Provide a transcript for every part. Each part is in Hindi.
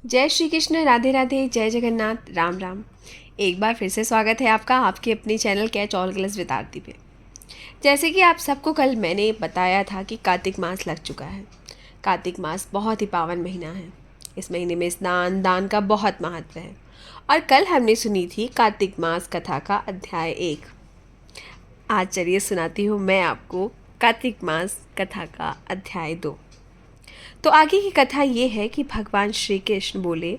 जय श्री कृष्ण, राधे राधे, जय जगन्नाथ, राम राम। एक बार फिर से स्वागत है आपका आपके अपने channel catch all colours with Aarti पे। जैसे कि आप सबको कल मैंने बताया था कि कार्तिक मास लग चुका है। कार्तिक मास बहुत ही पावन महीना है। इस महीने में स्नान दान का बहुत महत्व है। और कल हमने सुनी थी कार्तिक मास कथा का अध्याय 1। आज चलिए सुनाती हूँ मैं आपको कार्तिक मास कथा का अध्याय 2। तो आगे की कथा ये है कि भगवान श्री कृष्ण बोले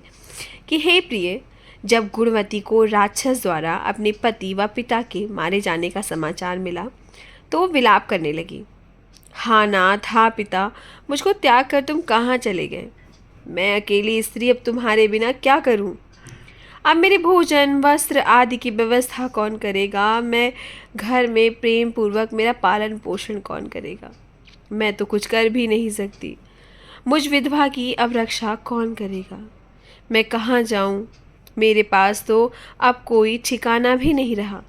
कि हे प्रिय, जब गुणवती को राक्षस द्वारा अपने पति व पिता के मारे जाने का समाचार मिला तो वो विलाप करने लगी। हाँ नाथ, हाँ पिता, मुझको त्याग कर तुम कहाँ चले गए? मैं अकेली स्त्री अब तुम्हारे बिना क्या करूं? अब मेरे भोजन वस्त्र आदि की व्यवस्था कौन करेगा? मैं घर में प्रेम पूर्वक मेरा पालन पोषण कौन करेगा? मैं तो कुछ कर भी नहीं सकती। मुझ विधवा की अब रक्षा कौन करेगा? मैं कहाँ जाऊं? मेरे पास तो अब कोई ठिकाना भी नहीं रहा।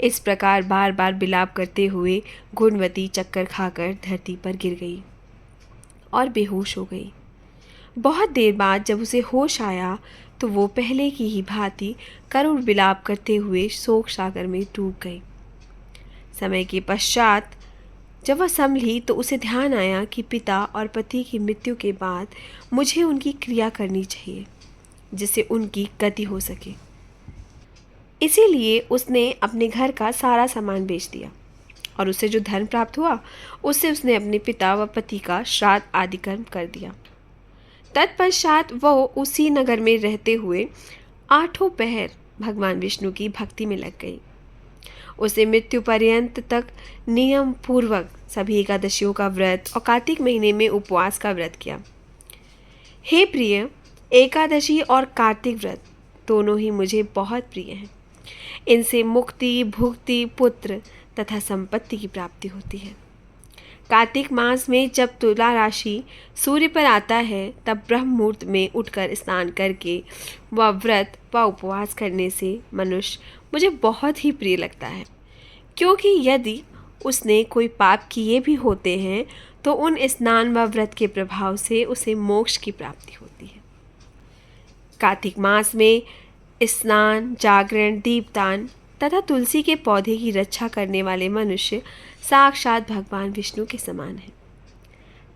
इस प्रकार बार बार विलाप करते हुए गुणवती चक्कर खाकर धरती पर गिर गई और बेहोश हो गई। बहुत देर बाद जब उसे होश आया तो वो पहले की ही भांति करुण विलाप करते हुए शोक सागर में डूब गई। समय के पश्चात जब वह संभली तो उसे ध्यान आया कि पिता और पति की मृत्यु के बाद मुझे उनकी क्रिया करनी चाहिए जिससे उनकी गति हो सके। इसीलिए उसने अपने घर का सारा सामान बेच दिया और उससे जो धन प्राप्त हुआ उससे उसने अपने पिता व पति का श्राद्ध आदि कर्म कर दिया। तत्पश्चात वह उसी नगर में रहते हुए 8 पहर भगवान विष्णु की भक्ति में लग गई। उसे मृत्यु पर्यंत तक नियम पूर्वक सभी एकादशियों का व्रत और कार्तिक महीने में उपवास का व्रत किया। हे प्रिय, एकादशी और कार्तिक व्रत दोनों ही मुझे बहुत प्रिय हैं। इनसे मुक्ति, भुक्ति, पुत्र तथा संपत्ति की प्राप्ति होती है। कार्तिक मास में जब तुला राशि सूर्य पर आता है तब ब्रह्म मुहूर्त में उठकर स्नान करके व व्रत व उपवास करने से मनुष्य मुझे बहुत ही प्रिय लगता है, क्योंकि यदि उसने कोई पाप किए भी होते हैं तो उन स्नान व व्रत के प्रभाव से उसे मोक्ष की प्राप्ति होती है। कार्तिक मास में स्नान, जागरण, दीपदान तथा तुलसी के पौधे की रक्षा करने वाले मनुष्य साक्षात भगवान विष्णु के समान हैं।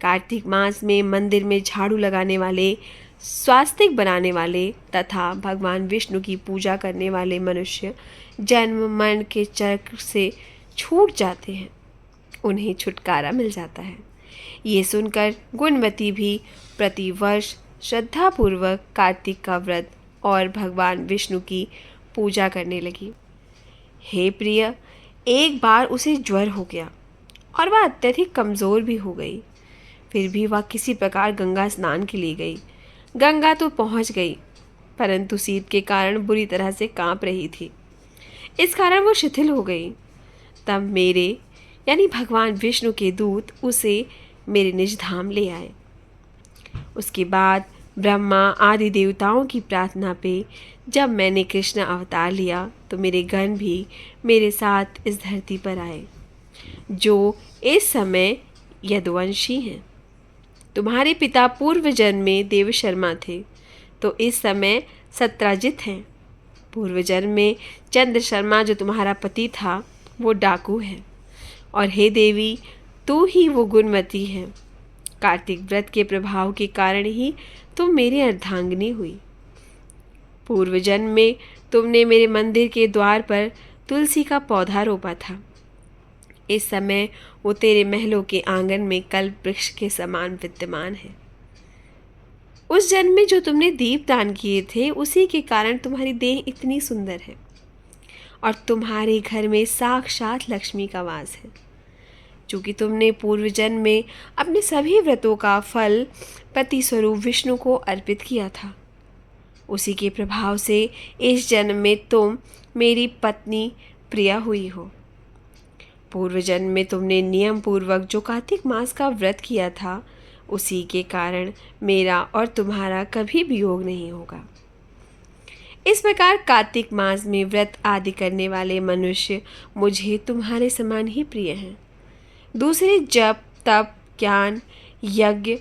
कार्तिक मास में मंदिर में झाड़ू लगाने वाले, स्वास्तिक बनाने वाले तथा भगवान विष्णु की पूजा करने वाले मनुष्य जन्म मरण के चक्र से छूट जाते हैं, उन्हें छुटकारा मिल जाता है। ये सुनकर गुणवती भी प्रतिवर्ष श्रद्धापूर्वक कार्तिक का व्रत और भगवान विष्णु की पूजा करने लगी। हे प्रिय, एक बार उसे ज्वर हो गया और वह अत्यधिक कमज़ोर भी हो गई। फिर भी वह किसी प्रकार गंगा स्नान के लिए गई। गंगा तो पहुंच गई, परंतु शीत के कारण बुरी तरह से कांप रही थी। इस कारण वो शिथिल हो गई। तब मेरे यानी भगवान विष्णु के दूत उसे मेरे निज धाम ले आए। उसके बाद ब्रह्मा आदि देवताओं की प्रार्थना पे जब मैंने कृष्ण अवतार लिया तो मेरे गण भी मेरे साथ इस धरती पर आए, जो इस समय यदुवंशी हैं। तुम्हारे पिता पूर्व जन्म में देव शर्मा थे तो इस समय सत्राजित हैं। पूर्व जन्म में चंद्र शर्मा जो तुम्हारा पति था वो डाकू है। और हे देवी, तू ही वो गुणवती है। कार्तिक व्रत के प्रभाव के कारण ही तुम मेरी अर्धांगिनी हुई। पूर्व जन्म में तुमने मेरे मंदिर के द्वार पर तुलसी का पौधा रोपा था। इस समय वो तेरे महलों के आंगन में कल्प वृक्ष के समान विद्यमान है। उस जन्म में जो तुमने दीप दान किए थे उसी के कारण तुम्हारी देह इतनी सुंदर है और तुम्हारे घर में साक्षात लक्ष्मी का वास है। चूँकि तुमने पूर्व जन्म में अपने सभी व्रतों का फल पति स्वरूप विष्णु को अर्पित किया था, उसी के प्रभाव से इस जन्म में तुम मेरी पत्नी प्रिया हुई हो। पूर्व जन्म में तुमने नियम पूर्वक जो कार्तिक मास का व्रत किया था उसी के कारण मेरा और तुम्हारा कभी वियोग नहीं होगा। इस प्रकार कार्तिक मास में व्रत आदि करने वाले मनुष्य मुझे तुम्हारे समान ही प्रिय हैं। दूसरे जप, तप, ज्ञान, यज्ञ,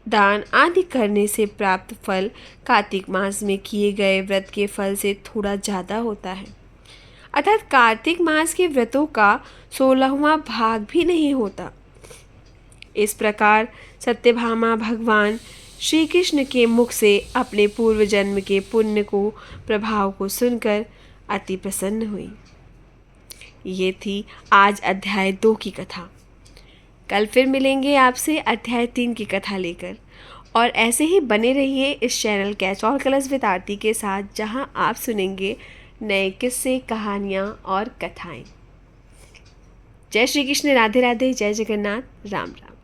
दान आदि करने से प्राप्त फल कार्तिक मास में किए गए व्रत के फल से थोड़ा ज़्यादा होता है। अर्थात कार्तिक मास के व्रतों का 16वां भाग भी नहीं होता। इस प्रकार सत्यभामा भगवान श्री कृष्ण के मुख से अपने पूर्व जन्म के पुण्य को प्रभाव को सुनकर अति प्रसन्न हुई। ये थी आज अध्याय 2 की कथा। कल फिर मिलेंगे आपसे अध्याय 3 की कथा लेकर, और ऐसे ही बने रहिए इस channel catch all colours with Aarti के साथ, जहां आप सुनेंगे नए किस्से, कहानियाँ और कथाएं। जय श्री कृष्ण, राधे राधे, जय जगन्नाथ, राम राम।